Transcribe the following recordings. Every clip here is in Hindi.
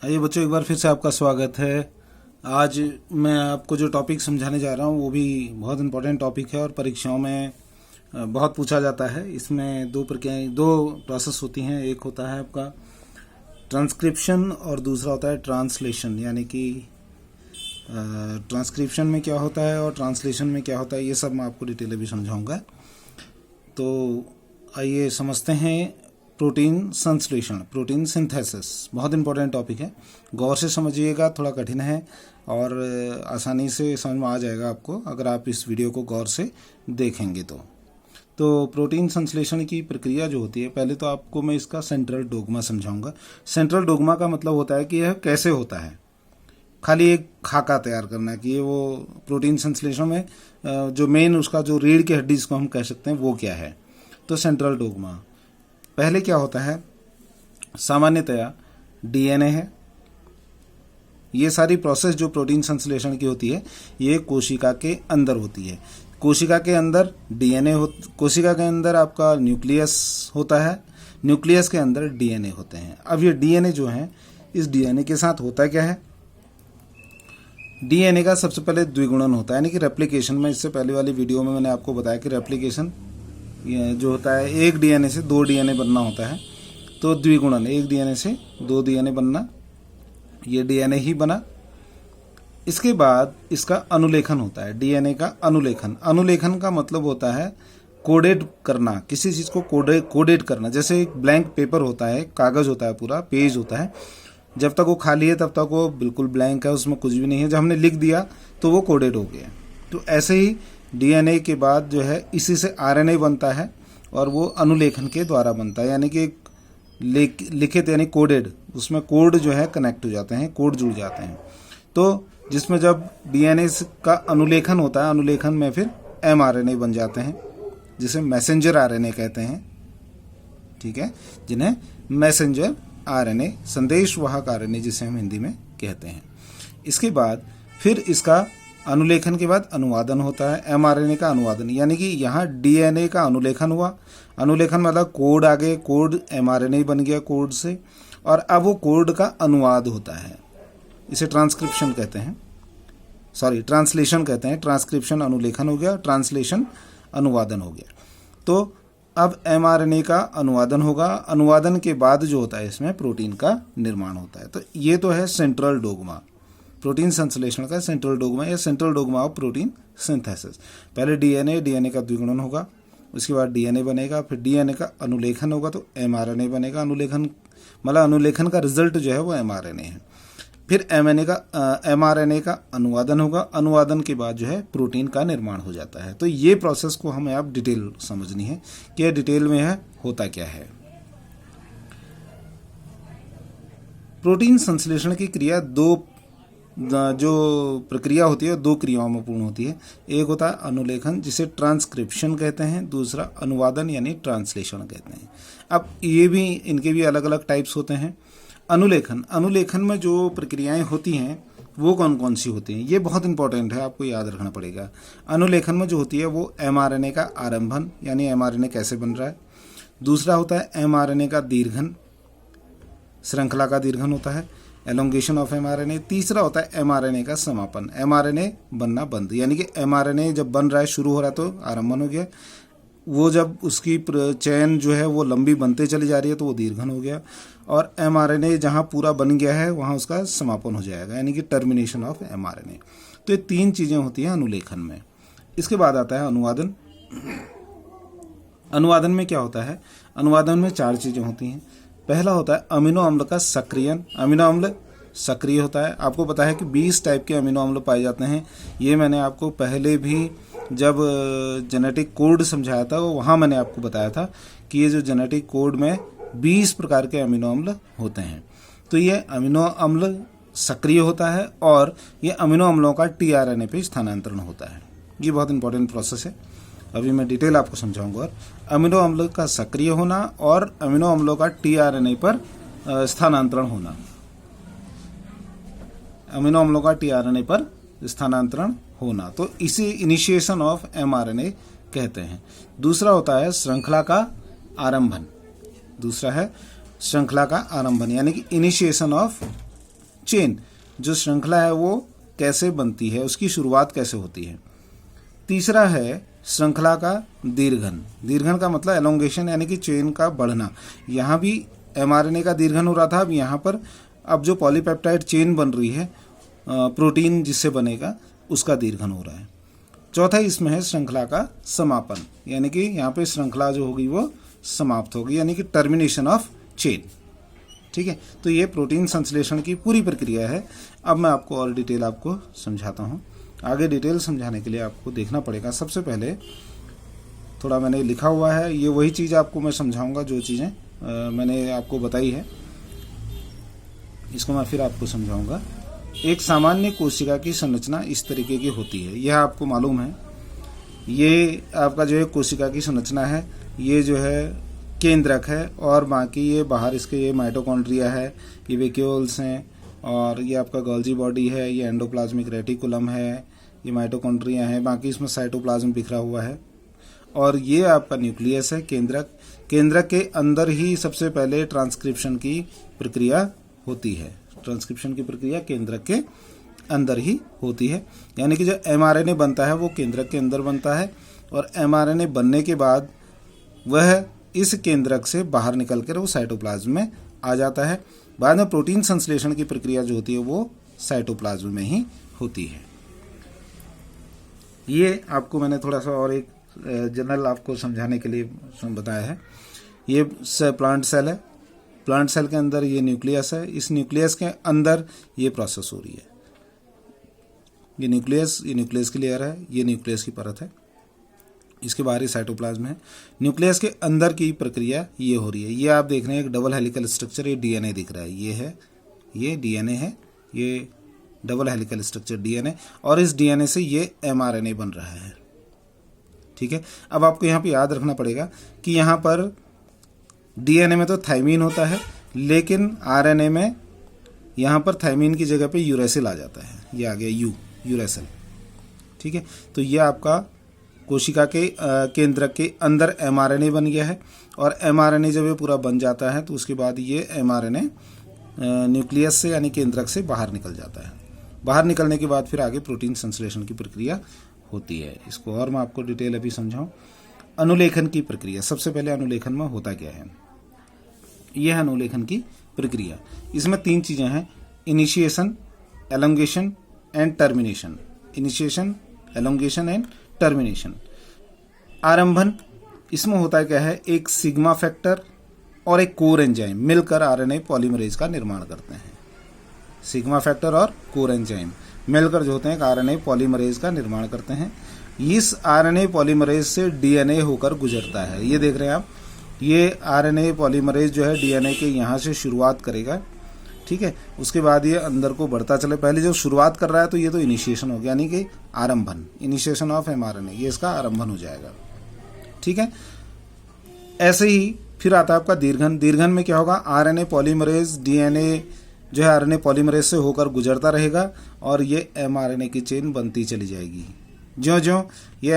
आइए बच्चों, एक बार फिर से आपका स्वागत है। आज मैं आपको जो टॉपिक समझाने जा रहा हूँ वो भी बहुत इम्पोर्टेंट टॉपिक है और परीक्षाओं में बहुत पूछा जाता है। इसमें दो प्रक्रियाएं, दो प्रोसेस होती हैं। एक होता है आपका ट्रांसक्रिप्शन और दूसरा होता है ट्रांसलेशन। यानी कि ट्रांसक्रिप्शन में क्या होता है और ट्रांसलेशन में क्या होता है, ये सब मैं आपको डिटेल भी समझाऊंगा। तो आइए समझते हैं प्रोटीन संश्लेषण, प्रोटीन सिंथेसिस। बहुत इंपॉर्टेंट टॉपिक है, गौर से समझिएगा। थोड़ा कठिन है और आसानी से समझ में आ जाएगा आपको अगर आप इस वीडियो को गौर से देखेंगे तो प्रोटीन संश्लेषण की प्रक्रिया जो होती है, पहले तो आपको मैं इसका सेंट्रल डोगमा समझाऊंगा। सेंट्रल डोगमा का मतलब होता है कि यह कैसे होता है, खाली एक खाका तैयार करना कि ये वो प्रोटीन संश्लेषण में जो मेन उसका जो रीढ़ की हड्डी जिसको हम कह सकते हैं वो क्या है। तो सेंट्रल डोगमा पहले क्या होता है, सामान्यतया डीएनए है। ये सारी प्रोसेस जो प्रोटीन संश्लेषण की होती है ये कोशिका के अंदर होती है। कोशिका के अंदर डीएनए कोशिका के अंदर आपका न्यूक्लियस होता है, न्यूक्लियस के अंदर डीएनए होते हैं। अब ये डीएनए जो है, इस डीएनए के साथ होता क्या है, डीएनए का सबसे पहले द्विगुणन होता है, यानी कि रेप्लिकेशन। में इससे पहले वाली वीडियो में मैंने आपको बताया कि रेप्लिकेशन जो होता है, एक डीएनए से दो डीएनए बनना होता है। तो द्विगुणन, एक डीएनए से दो डीएनए बनना, ये डीएनए ही बना। इसके बाद इसका अनुलेखन होता है, डीएनए का अनुलेखन। अनुलेखन का मतलब होता है कोडेड करना, किसी चीज को कोडेड करना। जैसे एक ब्लैंक पेपर होता है, कागज होता है, पूरा पेज होता है, जब तक वो खाली है तब तक वो बिल्कुल ब्लैंक है, उसमें कुछ भी नहीं है। जब हमने लिख दिया तो वो कोडेड हो गया। तो ऐसे ही डीएनए के बाद जो है इसी से आरएनए बनता है और वो अनुलेखन के द्वारा बनता है, यानी कि लिखित यानी कोडेड, उसमें कोड जो है कनेक्ट हो जाते हैं, कोड जुड़ जाते हैं। तो जिसमें जब डीएनए का अनुलेखन होता है, अनुलेखन में फिर एमआरएनए बन जाते हैं, जिसे मैसेंजर आरएनए कहते हैं। ठीक है, जिन्हें मैसेंजर आरएनए, संदेश वाहक आरएनए जिसे हम हिंदी में कहते हैं। इसके बाद फिर इसका अनुलेखन के बाद अनुवादन होता है, एमआरएनए का अनुवादन। यानी कि यहाँ डीएनए का अनुलेखन हुआ, अनुलेखन मतलब कोड आ गए, कोड एमआरएनए बन गया कोड से, और अब वो कोड का अनुवाद होता है। इसे ट्रांसक्रिप्शन कहते हैं, सॉरी ट्रांसलेशन कहते हैं। ट्रांसक्रिप्शन अनुलेखन हो गया, ट्रांसलेशन अनुवादन हो गया। तो अब एमआरएनए का अनुवादन होगा, अनुवादन के बाद जो होता है इसमें प्रोटीन का निर्माण होता है। तो ये तो है सेंट्रल डोगमा, प्रोटीन संश्लेषण का सेंट्रल डोगमा या central dogma of protein synthesis. पहले डीएनए का द्विगुणन होगा, उसके बाद डीएनए बनेगा, फिर डीएनए का अनुलेखन होगा तो एमआरएनए बनेगा। अनुलेखन मतलब अनुलेखन का रिजल्ट जो है वो एमआरएनए है। फिर एमआरएनए का अनुवादन होगा, अनुवादन के बाद जो है प्रोटीन का निर्माण हो जाता है। तो ये प्रोसेस को हमें अब डिटेल समझनी है कि डिटेल में है होता क्या है। प्रोटीन संश्लेषण की क्रिया जो प्रक्रिया होती है दो क्रियाओं में पूर्ण होती है। एक होता है अनुलेखन, जिसे ट्रांसक्रिप्शन कहते हैं, दूसरा अनुवादन यानी ट्रांसलेशन कहते हैं। अब ये भी, इनके भी अलग अलग टाइप्स होते हैं। अनुलेखन में जो प्रक्रियाएं होती हैं वो कौन कौन सी होती हैं, ये बहुत इंपॉर्टेंट है, आपको याद रखना पड़ेगा। अनुलेखन में जो होती है वो एमआरएनए का आरंभन, यानी एमआरएनए कैसे बन रहा है। दूसरा होता है एमआरएनए का दीर्घन, श्रृंखला का दीर्घन होता है, एलोंगेशन ऑफ एमआरएनए। तीसरा होता है एमआरएनए का समापन, एमआरएनए बनना बंद, यानी कि एमआरएनए जब बन रहा है, शुरू हो रहा है तो आरंभन हो गया, वो जब उसकी चैन जो है वो लंबी बनते चली जा रही है तो वो दीर्घन हो गया, और एमआरएनए जहाँ पूरा बन गया है वहाँ उसका समापन हो जाएगा, यानी कि टर्मिनेशन ऑफ एमआरएनए। तो ये तीन चीज़ें होती हैं अनुलेखन में। इसके बाद आता है अनुवादन। अनुवादन में क्या होता है, अनुवादन में चार चीज़ें होती हैं। पहला होता है अमीनो अम्ल का सक्रियन, अमीनो अम्ल सक्रिय होता है। आपको पता है कि 20 टाइप के अमीनो अम्ल पाए जाते हैं। ये मैंने आपको पहले भी जब जेनेटिक कोड समझाया था वहाँ मैंने आपको बताया था कि ये जो जेनेटिक कोड में 20 प्रकार के अमीनो अम्ल होते हैं। तो ये अमीनो अम्ल सक्रिय होता है और ये अमीनो अम्लों का टीआरएनए पे स्थानांतरण होता है। ये बहुत इंपॉर्टेंट प्रोसेस है, अभी मैं डिटेल आपको समझाऊंगा। और अमीनो अम्ल का सक्रिय होना और अमीनो अम्लों का टीआरएनए पर स्थानांतरण होना, अमीनो अम्लों का टीआरएनए पर स्थानांतरण होना, तो इसे इनिशिएशन ऑफ एमआरएनए कहते हैं। दूसरा होता है श्रृंखला का आरंभन, दूसरा है श्रृंखला का आरंभन, यानी कि इनिशिएशन ऑफ चेन, जो श्रृंखला है वो कैसे बनती है, उसकी शुरुआत कैसे होती है। तीसरा है श्रृंखला का दीर्घन। दीर्घन का मतलब एलोंगेशन, यानी कि चेन का बढ़ना। यहाँ भी mRNA का दीर्घन हो रहा था, अब यहाँ पर अब जो पॉलीपेप्टाइड चेन बन रही है प्रोटीन जिससे बनेगा उसका दीर्घन हो रहा है। चौथा इसमें है श्रृंखला का समापन, यानी कि यहाँ पे श्रृंखला जो होगी वो समाप्त होगी, यानी कि टर्मिनेशन ऑफ चेन। ठीक है, तो ये प्रोटीन संश्लेषण की पूरी प्रक्रिया है। अब मैं आपको और डिटेल आपको समझाता हूँ। आगे डिटेल समझाने के लिए आपको देखना पड़ेगा। सबसे पहले थोड़ा मैंने लिखा हुआ है, ये वही चीज़ आपको मैं समझाऊंगा जो चीज़ें मैंने आपको बताई है, इसको मैं फिर आपको समझाऊंगा। एक सामान्य कोशिका की संरचना इस तरीके की होती है, यह आपको मालूम है। ये आपका जो है कोशिका की संरचना है, ये जो है केंद्रक है, और बाकी ये बाहर इसके ये माइटोकॉन्ड्रिया है, ये वेक्यूल्स हैं, और ये आपका गोल्जी बॉडी है, ये एंडोप्लाज्मिक रेटिकुलम है, ये माइटोकॉन्ड्रिया है, बाकी इसमें साइटोप्लाज्म बिखरा हुआ है, और ये आपका न्यूक्लियस है केंद्रक। केंद्रक के अंदर ही सबसे पहले ट्रांसक्रिप्शन की प्रक्रिया होती है। ट्रांसक्रिप्शन की प्रक्रिया केंद्रक के अंदर ही होती है, यानी कि जो mRNA बनता है वो केंद्रक के अंदर बनता है, और mRNA बनने के बाद वह इस केंद्रक से बाहर निकलकर वो साइटोप्लाज्म में आ जाता है। बाद में प्रोटीन संश्लेषण की प्रक्रिया जो होती है वो साइटोप्लाज्म में ही होती है। ये आपको मैंने थोड़ा सा और एक जनरल आपको समझाने के लिए बताया है। ये प्लांट सेल है, प्लांट सेल के अंदर ये न्यूक्लियस है, इस न्यूक्लियस के अंदर ये प्रोसेस हो रही है। ये न्यूक्लियस की लेयर है, ये न्यूक्लियस की परत है, इसके बाहर ही साइटोप्लाज्म है। न्यूक्लियस के अंदर की प्रक्रिया ये हो रही है। ये आप देख रहे हैं एक डबल हेलिकल स्ट्रक्चर, ये डीएनए दिख रहा है, ये है, ये डीएनए है, ये डबल हेलिकल स्ट्रक्चर डीएनए, और इस डीएनए से ये mRNA बन रहा है। ठीक है, अब आपको यहाँ पे याद रखना पड़ेगा कि यहाँ पर डीएनए में तो थाइमीन होता है, लेकिन आरएनए में यहाँ पर थाइमीन की जगह पे यूरेसिल आ जाता है, ये आ गया यूरेसिल। ठीक है, तो ये आपका कोशिका के केंद्रक के अंदर mRNA बन गया है, और mRNA जब ये पूरा बन जाता है तो उसके बाद ये mRNA न्यूक्लियस से यानी केंद्रक से बाहर निकल जाता है। बाहर निकलने के बाद फिर आगे प्रोटीन संश्लेषण की प्रक्रिया होती है। इसको और मैं आपको डिटेल अभी समझाऊं। अनुलेखन की प्रक्रिया, सबसे पहले अनुलेखन में होता क्या है, यह है अनुलेखन की प्रक्रिया। इसमें 3 चीजें हैं, initiation, elongation and termination. Initiation, elongation and termination. आरंभन, इसमें होता क्या है, एक सिग्मा फैक्टर और एक कोर एंजाइम मिलकर आरएनए पॉलीमरेज का निर्माण करते हैं। सिग्मा फैक्टर और कोर एंजाइम मिलकर जो होते हैं आरएनए पॉलीमरेज का निर्माण करते हैं। इस आरएनए पॉलीमरेज से डीएनए होकर गुजरता है। ये देख रहे हैं आप, ये आरएनए पॉलीमरेज जो है डीएनए के यहाँ से शुरुआत करेगा। ठीक है, उसके बाद ये अंदर को बढ़ता चले। पहले जो शुरुआत कर रहा है तो ये तो इनिशिएशन हो गया, यानी कि आरंभन, इनिशिएशन ऑफ mRNA, ये इसका आरंभन हो जाएगा। ठीक है, ऐसे ही फिर आता है आपका दीर्घन। दीर्घन में क्या होगा, आरएनए पॉलीमरेज डीएनए जो है आरएनए पॉलीमरेज से होकर गुजरता रहेगा, और ये mRNA की चेन बनती चली जाएगी। ज्यों ज्यों ये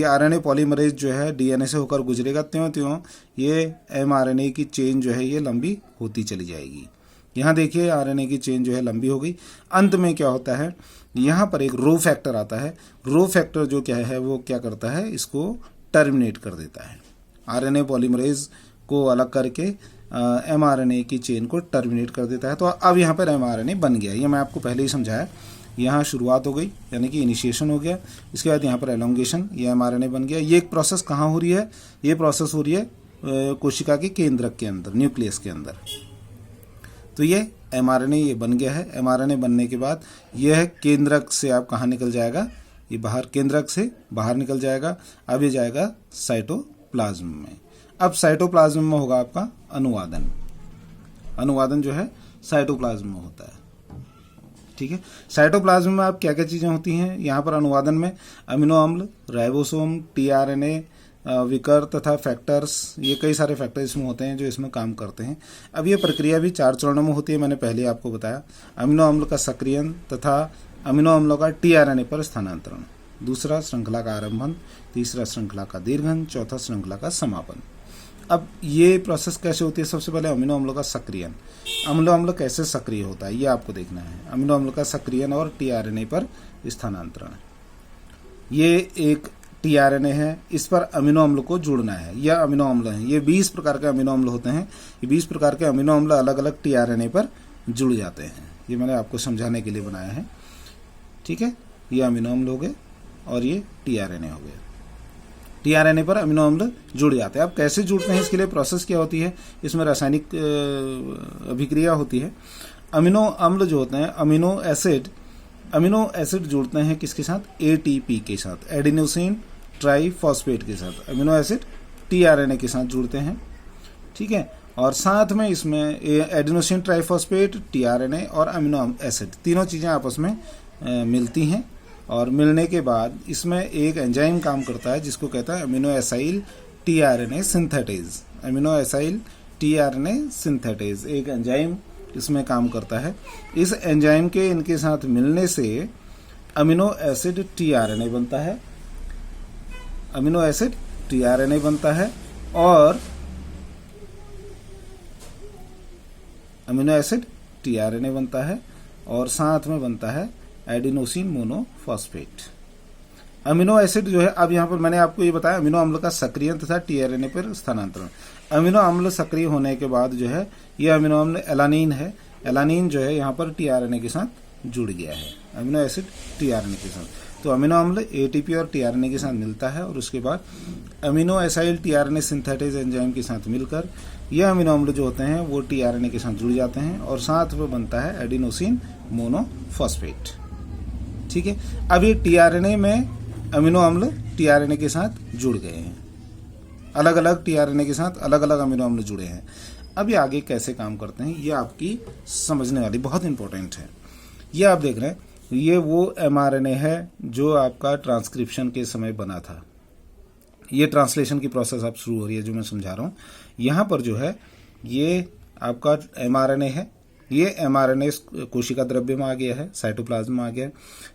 आरएनए पॉलीमरेज जो है डीएनए से होकर गुजरेगा, त्यों त्यों ये mRNA की चेन जो है ये लंबी होती चली जाएगी। यहाँ देखिए आरएनए की चेन जो है लंबी हो गई। अंत में क्या होता है, यहाँ पर एक रो फैक्टर आता है। रो फैक्टर जो क्या है वो क्या करता है, इसको टर्मिनेट कर देता है। आरएनए पॉलीमरेज को अलग करके mRNA की चेन को टर्मिनेट कर देता है। तो अब यहाँ पर mRNA बन गया। ये मैं आपको पहले ही समझाया। यहाँ शुरुआत हो गई, यानी कि इनिशिएशन हो गया। इसके बाद यहाँ पर एलोंगेशन, ये mRNA बन गया। ये एक प्रोसेस कहाँ हो रही है, ये प्रोसेस हो रही है कोशिका के केंद्रक के अंदर, न्यूक्लियस के अंदर। तो ये mRNA ये बन गया है। mRNA बनने के बाद यह केंद्रक से आप कहाँ निकल जाएगा, ये बाहर केंद्रक से बाहर निकल जाएगा। अब ये जाएगा साइटोप्लाज्म में। अब साइटोप्लाज्म में होगा आपका अनुवादन। अनुवादन जो है साइटोप्लाज्म में होता है। ठीक है, साइटोप्लाज्म में आप क्या क्या चीजें होती हैं, यहाँ पर अनुवादन में अमीनो अम्ल, राइबोसोम, टीआरएनए, विकर तथा फैक्टर्स, ये कई सारे फैक्टर्स इसमें होते हैं जो इसमें काम करते हैं। अब ये प्रक्रिया भी 4 चरणों में होती है, मैंने पहले आपको बताया। अमीनो अम्ल का सक्रियण तथा अमीनो अम्लों का टीआरएनए पर स्थानांतरण, दूसरा श्रृंखला का आरंभन, तीसरा श्रृंखला का दीर्घन, चौथा श्रृंखला का समापन। अब ये प्रोसेस कैसे होती है? सबसे पहले अमीनो अम्लों का सक्रियन। अमीनो अम्ल कैसे सक्रिय होता है ये आपको देखना है। अमीनो अम्ल का सक्रियन और टीआरएनए पर स्थानांतरण। ये एक टीआरएनए है, इस पर अमीनो अम्ल को जोड़ना है। यह अमीनो अम्ल है, ये 20 प्रकार के अमीनो अम्ल होते हैं। ये 20 प्रकार के अमीनो अम्ल अलग अलग टीआरएनए पर जुड़ जाते हैं। ये मैंने आपको समझाने के लिए बनाया है, ठीक है। ये अमीनो अम्ल हो गए और ये टीआरएनए हो गए। टीआरएनए पर अमीनो अम्ल जुड़ जाते हैं। अब कैसे जुड़ते हैं, इसके लिए प्रोसेस क्या होती है? इसमें रासायनिक अभिक्रिया होती है। अमीनो अम्ल जो होते हैं, अमीनो एसिड जुड़ते हैं किसके साथ? एटीपी के साथ, एडिनोसिन ट्राइफॉस्फेट के साथ। अमीनो एसिड टीआरएनए के साथ जुड़ते हैं, ठीक है। और साथ में इसमें एडिनोसिन ट्राइफॉस्फेट, टीआरएनए और अमीनो एसिड तीनों चीजें आपस में मिलती हैं। और मिलने के बाद इसमें एक एंजाइम काम करता है जिसको कहता है amino acyl tRNA synthetase. Amino acyl tRNA synthetase एक एंजाइम इसमें काम करता है। इस एंजाइम के इनके साथ मिलने से अमीनो एसिड टीआरएनए बनता है। अमीनो एसिड टीआरएनए बनता है और अमीनो एसिड टीआरएनए बनता है और साथ में बनता है एडिनोसिन मोनोफॉस्फेट। अमीनो एसिड जो है, अब यहां पर मैंने आपको ये बताया अमीनो अम्ल का सक्रियन तथा टीआरएनए पर स्थानांतरण। अमीनो अम्ल सक्रिय होने के बाद जो है ये अमीनो अम्ल एलानीन है। एलानीन जो है यहाँ पर टीआरएनए के साथ जुड़ गया है, अमीनो एसिड टीआरएनए के साथ। तो अमीनो अम्ल एटीपी और टीआरएनए के साथ मिलता है और उसके बाद amino acyl tRNA synthetase enzyme के साथ मिलकर यह अमीनो अम्ल जो होते हैं वो टीआरएनए के साथ जुड़ जाते हैं और साथ में बनता है एडिनोसिन मोनोफॉस्फेट, ठीक है। अब ये टीआरएनए में अमीनो अम्ल टीआरएनए के साथ जुड़ गए हैं, अलग अलग टीआरएनए के साथ अलग अलग अमीनो अम्ल जुड़े हैं। अब ये आगे कैसे काम करते हैं ये आपकी समझने वाली बहुत इंपॉर्टेंट है। ये आप देख रहे हैं, ये वो एमआरएनए है जो आपका ट्रांसक्रिप्शन के समय बना था। ये ट्रांसलेशन की प्रोसेस अब शुरू हो रही है जो मैं समझा रहा हूँ। यहाँ पर जो है ये आपका एमआरएनए है। ये एमआरएनए कोशिका द्रव्य में आ गया है, साइटोप्लाज्म में आ गया है।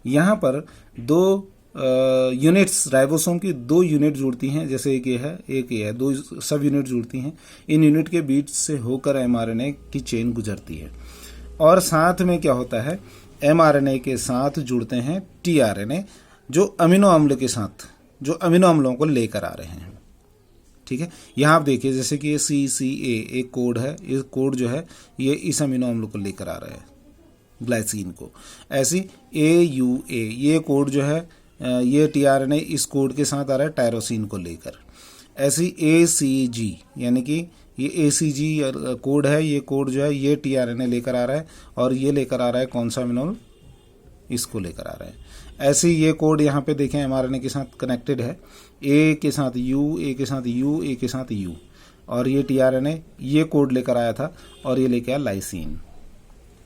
यहाँ पर दो यूनिट्स, राइबोसोम की 2 यूनिट जुड़ती हैं, जैसे एक ये है, 2 सब यूनिट जुड़ती हैं। इन यूनिट के बीच से होकर एमआरएनए की चेन गुजरती है और साथ में क्या होता है, एमआरएनए के साथ जुड़ते हैं टीआरएनए जो अमीनो अम्ल के साथ, जो अमीनो अम्लों को लेकर आ रहे हैं, ठीक है। यहाँ आप देखिए जैसे कि ये CCA एक कोड है, ये कोड जो है ये इस अमीनो अम्ल को लेकर आ रहा है, ग्लाइसिन को। ऐसी AUA ये कोड जो है ये टीआरएनए इस कोड के साथ आ रहा है टायरोसिन को लेकर। ऐसी ACG यानी कि ये ACG कोड है, ये कोड जो है ये टीआरएनए लेकर आ रहा है और ये लेकर आ रहा है कौन सा अमीनो, इसको लेकर आ रहा है। ऐसे ये कोड यहाँ पे देखें एमआरएनए के साथ कनेक्टेड है, A के साथ U, A के साथ U, A के साथ U, और ये टीआरएनए ये कोड लेकर आया था और ये लेकर आया लाइसिन,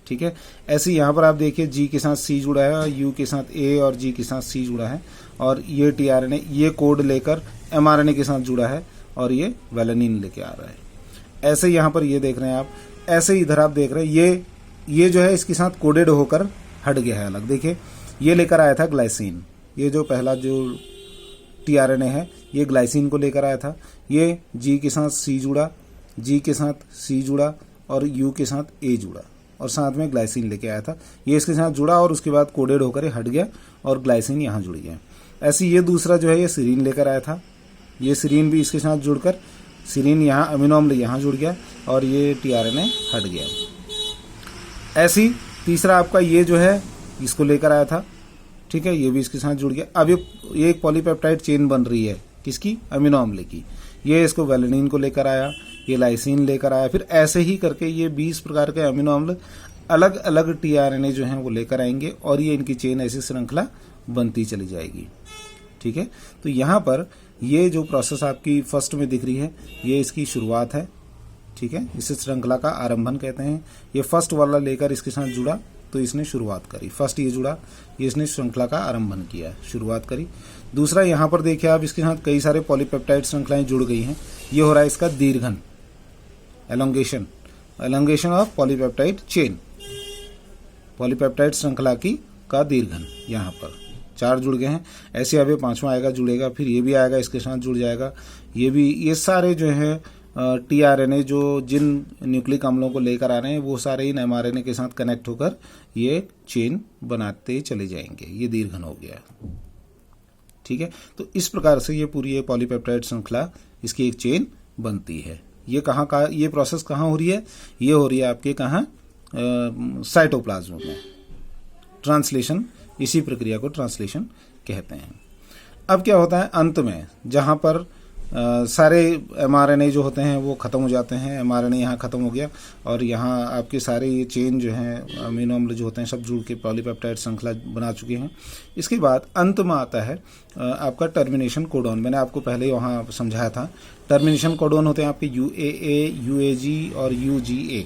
ठीक है। ऐसे यहाँ पर आप देखिए G के साथ C जुड़ा है, U के साथ A और G के साथ C जुड़ा है और ये टीआरएनए ये कोड लेकर एमआरएनए के साथ जुड़ा है और ये वेलिनिन लेके आ रहा है। ऐसे यहाँ पर ये देख रहे हैं आप, ऐसे इधर आप देख रहे हैं ये जो है इसके साथ कोडेड होकर हट गया है अलग। देखिए ये लेकर आया था ग्लाइसिन, ये जो पहला जो टीआरएनए है ये ग्लाइसिन को लेकर आया था। ये G के साथ C जुड़ा, G के साथ C जुड़ा और U के साथ A जुड़ा और साथ में ग्लाइसिन लेके आया था। ये इसके साथ जुड़ा और उसके बाद कोडेड होकर हट गया और ग्लाइसिन यहाँ जुड़ गया। ऐसे ये दूसरा जो है ये सीरीन लेकर आया था, ये सीरीन भी इसके साथ जुड़कर सीरीन यहाँ अमीनो अम्ल यहाँ जुड़ गया और ये टीआरएनए हट गया। ऐसी तीसरा आपका ये जो है इसको लेकर आया था, ठीक है, ये भी इसके साथ जुड़ गया। अब ये एक पॉलीपेप्टाइड चेन बन रही है किसकी, अमीनो अम्ल की। ये इसको वेलिनिन को लेकर आया, ये लाइसिन लेकर आया, फिर ऐसे ही करके ये 20 प्रकार के अमीनो अम्ल अलग अलग टीआरएनए जो हैं वो लेकर आएंगे और ये इनकी चेन ऐसी श्रृंखला बनती चली जाएगी, ठीक है। तो यहाँ पर ये जो प्रोसेस आपकी फर्स्ट में दिख रही है ये इसकी शुरुआत है, ठीक है, इसे श्रृंखला का आरंभन कहते हैं। ये फर्स्ट वाला लेकर इसके साथ जुड़ा तो इसने शुरुआत करी, फर्स्ट ये जुड़ा, ये इसने श्रृंखला का आरंभन किया, शुरुआत करी। दूसरा यहाँ पर देखिए आप, इसके साथ कई सारे पॉलीपेप्टाइड श्रृंखलाएं जुड़ गई हैं, ये हो रहा है इसका दीर्घन, elongation of polypeptide chain, polypeptide श्रृंखला की का दीर्घन। यहाँ पर 4 जुड़ गए हैं। ऐसे अब ये 5वां आएगा, जुड़ेगा, फिर ये भी आएगा इसके साथ जुड़ जाएगा, ये भी, ये सारे जो है टीआरएनए जो जिन न्यूक्लिक अम्लों को लेकर आ रहे हैं वो सारे इन एमआरएनए के साथ कनेक्ट होकर ये चेन बनाते चले जाएंगे। ये दीर्घन हो गया, ठीक है। तो इस प्रकार से ये पूरी ये पॉलीपेप्टाइड श्रृंखला इसकी एक चेन बनती है। ये कहाँ का ये प्रोसेस कहाँ हो रही है? ये हो रही है आपके कहाँ, साइटोप्लाज्म में। ट्रांसलेशन, इसी प्रक्रिया को ट्रांसलेशन कहते हैं। अब क्या होता है अंत में, जहाँ पर सारे एमआरएनए जो होते हैं वो ख़त्म हो जाते हैं, एमआरएनए यहाँ ख़त्म हो गया और यहाँ आपके सारे ये चेन जो हैं अमीनो अम्ल जो होते हैं सब जुड़ के पॉलीपेप्टाइड श्रृंखला बना चुके हैं। इसके बाद अंत में आता है आपका टर्मिनेशन कोडॉन। मैंने आपको पहले ही वहाँ समझाया था। टर्मिनेशन कोडॉन होते हैं आपके UAA, UAG और UGA,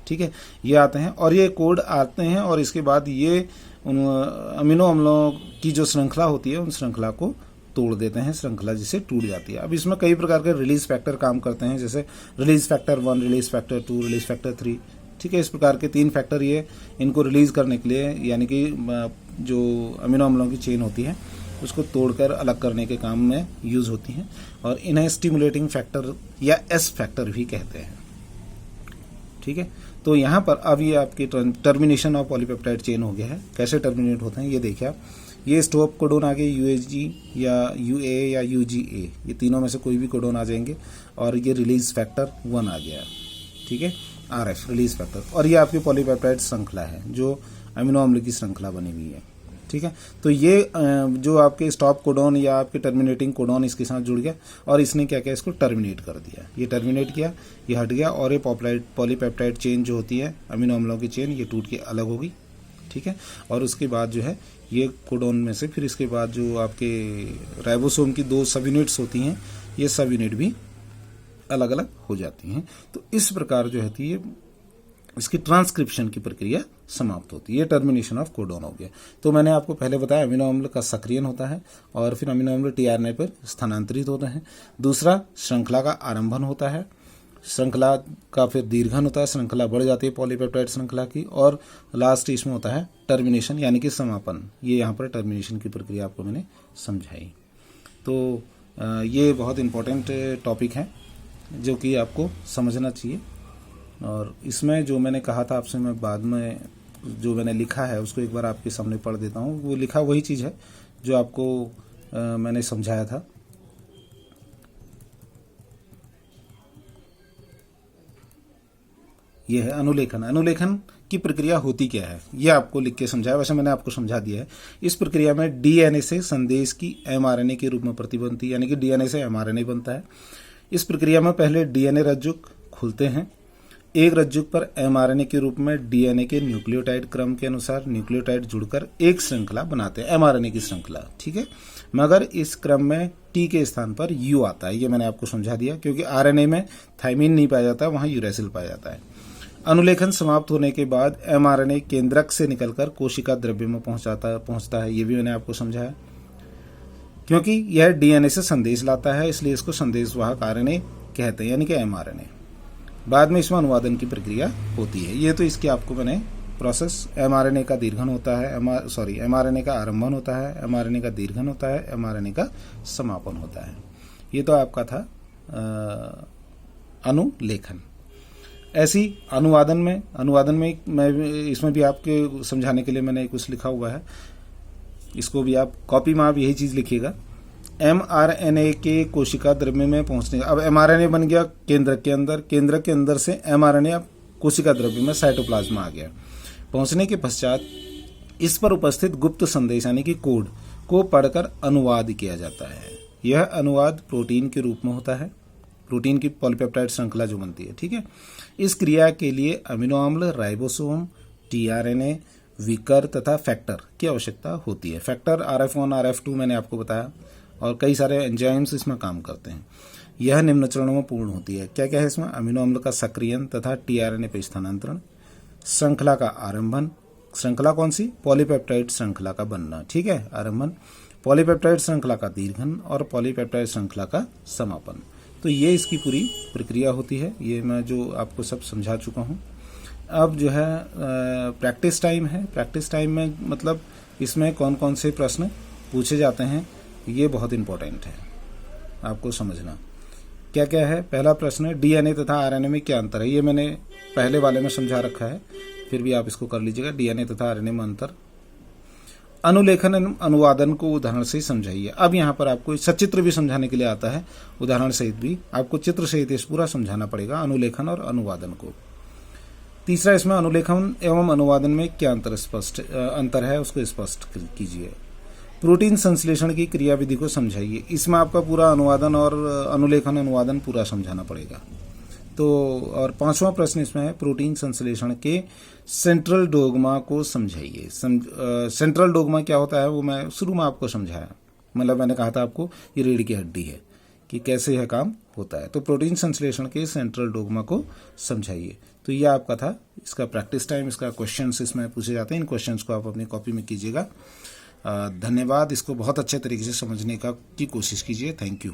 ठीक है। ये आते हैं और ये कोड आते हैं और इसके बाद ये उन अमीनो अम्लों की जो श्रृंखला होती है उन श्रृंखला को तोड़ देते हैं, श्रृंखला जिसे टूट जाती है। अब इसमें कई प्रकार के रिलीज फैक्टर काम करते हैं, जैसे release factor 1, release factor 2, release factor 3, ठीक है। इस प्रकार के 3 फैक्टर ये इनको रिलीज करने के लिए, यानी कि जो अमीनो अम्लों की चेन होती है उसको तोड़कर अलग करने के काम में यूज होती हैं और इन्हें स्टिमुलेटिंग फैक्टर या एस फैक्टर भी कहते हैं, ठीक है। तो यहाँ पर अब ये आपकी टर्मिनेशन ऑफ पॉलीपेप्टाइड चेन हो गया है। कैसे टर्मिनेट होते हैं ये देखिए आप। ये स्टॉप कोडोन आ गए UAG या UA या UGA, ये तीनों में से कोई भी कोडोन आ जाएंगे और ये रिलीज फैक्टर 1 आ गया, ठीक है, RF रिलीज फैक्टर। और ये आपकी पॉलीपेप्टाइड श्रृंखला है जो अमीनो अम्ल की श्रृंखला बनी हुई है, ठीक है। तो ये जो आपके स्टॉप कोडोन या आपके टर्मिनेटिंग कोडोन इसके साथ जुड़ गया और इसने क्या किया, इसको टर्मिनेट कर दिया। ये टर्मिनेट किया, ये हट गया और ये पॉलीपेप्टाइड चेन जो होती है अमीनो अम्लों की चेन, ये टूट के अलग हो गई, ठीक है। और उसके बाद जो है ये कोडोन में से फिर इसके बाद जो आपके राइबोसोम की 2 सब यूनिट्स होती हैं, ये सब यूनिट भी अलग अलग हो जाती हैं। तो इस प्रकार जो होती है इसकी ट्रांसक्रिप्शन की प्रक्रिया समाप्त होती है। ये टर्मिनेशन ऑफ कोडोन हो गया। तो मैंने आपको पहले बताया अमीनो अम्ल का सक्रियण होता है और फिर अमीनो अम्ल टीआरएनए पर स्थानांतरित होते हैं। दूसरा, श्रृंखला का आरंभन होता है, श्रृंखला का फिर दीर्घन होता है, श्रृंखला बढ़ जाती है पॉलीपेप्टाइड श्रृंखला की, और लास्ट इसमें होता है टर्मिनेशन यानी कि समापन। ये यहाँ पर टर्मिनेशन की प्रक्रिया आपको मैंने समझाई। तो ये बहुत इम्पोर्टेंट टॉपिक है जो कि आपको समझना चाहिए। और इसमें जो मैंने कहा था आपसे, मैं बाद में जो मैंने लिखा है उसको एक बार आपके सामने पढ़ देता हूँ। वो लिखा वही चीज़ है जो आपको मैंने समझाया था। यह है अनुलेखन। अनुलेखन की प्रक्रिया होती क्या है यह आपको लिख के समझाया, वैसे मैंने आपको समझा दिया है। इस प्रक्रिया में डीएनए से संदेश की एमआरएनए के रूप में प्रति बनती है, यानी कि डीएनए से एमआरएनए बनता है। इस प्रक्रिया में पहले डीएनए रज्जुक खुलते हैं। एक रज्जुक पर एमआरएनए के रूप में डीएनए के न्यूक्लियोटाइड क्रम के अनुसार न्यूक्लियोटाइड जुड़कर एक श्रृंखला बनाते हैं, एमआरएनए की श्रृंखला, ठीक है। मगर इस क्रम में टी के स्थान पर यू आता है, ये मैंने आपको समझा दिया, क्योंकि आरएनए में थाइमिन नहीं पाया जाता, वहां यूरेसिल पाया जाता है। अनुलेखन समाप्त होने के बाद एमआरएनए केंद्रक से निकलकर कोशिका द्रव्य में पहुंचता है, ये भी मैंने आपको समझाया। क्योंकि यह डीएनए से संदेश लाता है इसलिए इसको संदेशवाहक आरएनए कहते हैं, यानी कि एमआरएनए। बाद में इसमें अनुवादन की प्रक्रिया होती है। ये तो इसकी आपको मैंने प्रोसेस, एमआरएनए का दीर्घन होता है, एमआरएनए का आरंभन होता है, एमआरएनए का दीर्घन होता है, एमआरएनए का समापन होता है। ये तो आपका था अनुलेखन। ऐसी अनुवादन में मैं इसमें भी आपके समझाने के लिए मैंने कुछ लिखा हुआ है, इसको भी आप कॉपी में आप यही चीज लिखिएगा। एमआरएनए के कोशिका द्रव्य में पहुंचने, अब एमआरएनए बन गया केंद्रक के अंदर से एमआरएनए अब कोशिका द्रव्य में साइटोप्लाज्म आ गया। पहुंचने के पश्चात इस पर उपस्थित गुप्त संदेश यानी कि कोड को पढ़कर अनुवाद किया जाता है। यह अनुवाद प्रोटीन के रूप में होता है, प्रोटीन की पॉलीपेप्टाइड श्रृंखला जो बनती है, ठीक है। इस क्रिया के लिए अमीनो अम्ल, राइबोसोम, टीआरएनए, विकर तथा फैक्टर की आवश्यकता होती है। फैक्टर RF1, RF2 मैंने आपको बताया, और कई सारे एंजाइम्स इसमें काम करते हैं। यह निम्न चरणों में पूर्ण होती है। क्या क्या है इसमें? अमीनो अम्ल का सक्रियण तथा टीआरएनए पे स्थानांतरण, श्रृंखला का आरंभन, श्रृंखला कौन सी? पॉलीपेप्टाइड श्रृंखला का बनना, ठीक है, आरंभन, पॉलीपेप्टाइड श्रृंखला का दीर्घन और पॉलीपेप्टाइड श्रृंखला का समापन। तो ये इसकी पूरी प्रक्रिया होती है। ये मैं जो आपको सब समझा चुका हूँ। अब जो है प्रैक्टिस टाइम है। प्रैक्टिस टाइम में मतलब इसमें कौन कौन से प्रश्न पूछे जाते हैं ये बहुत इंपॉर्टेंट है आपको समझना। क्या क्या है। पहला प्रश्न है डीएनए तथा आरएनए में क्या अंतर है। ये मैंने पहले वाले में समझा रखा है, फिर भी आप इसको कर लीजिएगा। डीएनए तथा आरएनए में अंतर। अनुलेखन एवं अनुवादन को उदाहरण से समझाइए। अब यहाँ पर आपको सचित्र भी समझाने के लिए आता है, उदाहरण सहित भी आपको चित्र सहित इस पूरा समझाना पड़ेगा, अनुलेखन और अनुवादन को। तीसरा, इसमें अनुलेखन एवं अनुवादन में क्या अंतर है उसको स्पष्ट कीजिए। प्रोटीन संश्लेषण की क्रियाविधि को समझाइए। इसमें आपका पूरा अनुवादन और अनुलेखन अनुवादन पूरा समझाना पड़ेगा। तो और पांचवा प्रश्न इसमें है प्रोटीन संश्लेषण के सेंट्रल डोगमा को समझाइए। सेंट्रल डोगमा क्या होता है वो मैं शुरू में आपको समझाया, मतलब मैंने कहा था आपको ये रीढ़ की हड्डी है कि कैसे यह काम होता है। तो प्रोटीन संश्लेषण के सेंट्रल डोगमा को समझाइए। तो ये आपका था इसका प्रैक्टिस टाइम, इसका क्वेश्चंस इसमें पूछे जाते हैं। इन क्वेश्चंस को आप अपनी कॉपी में कीजिएगा। धन्यवाद। इसको बहुत अच्छे तरीके से समझने की कोशिश कीजिए। Thank you.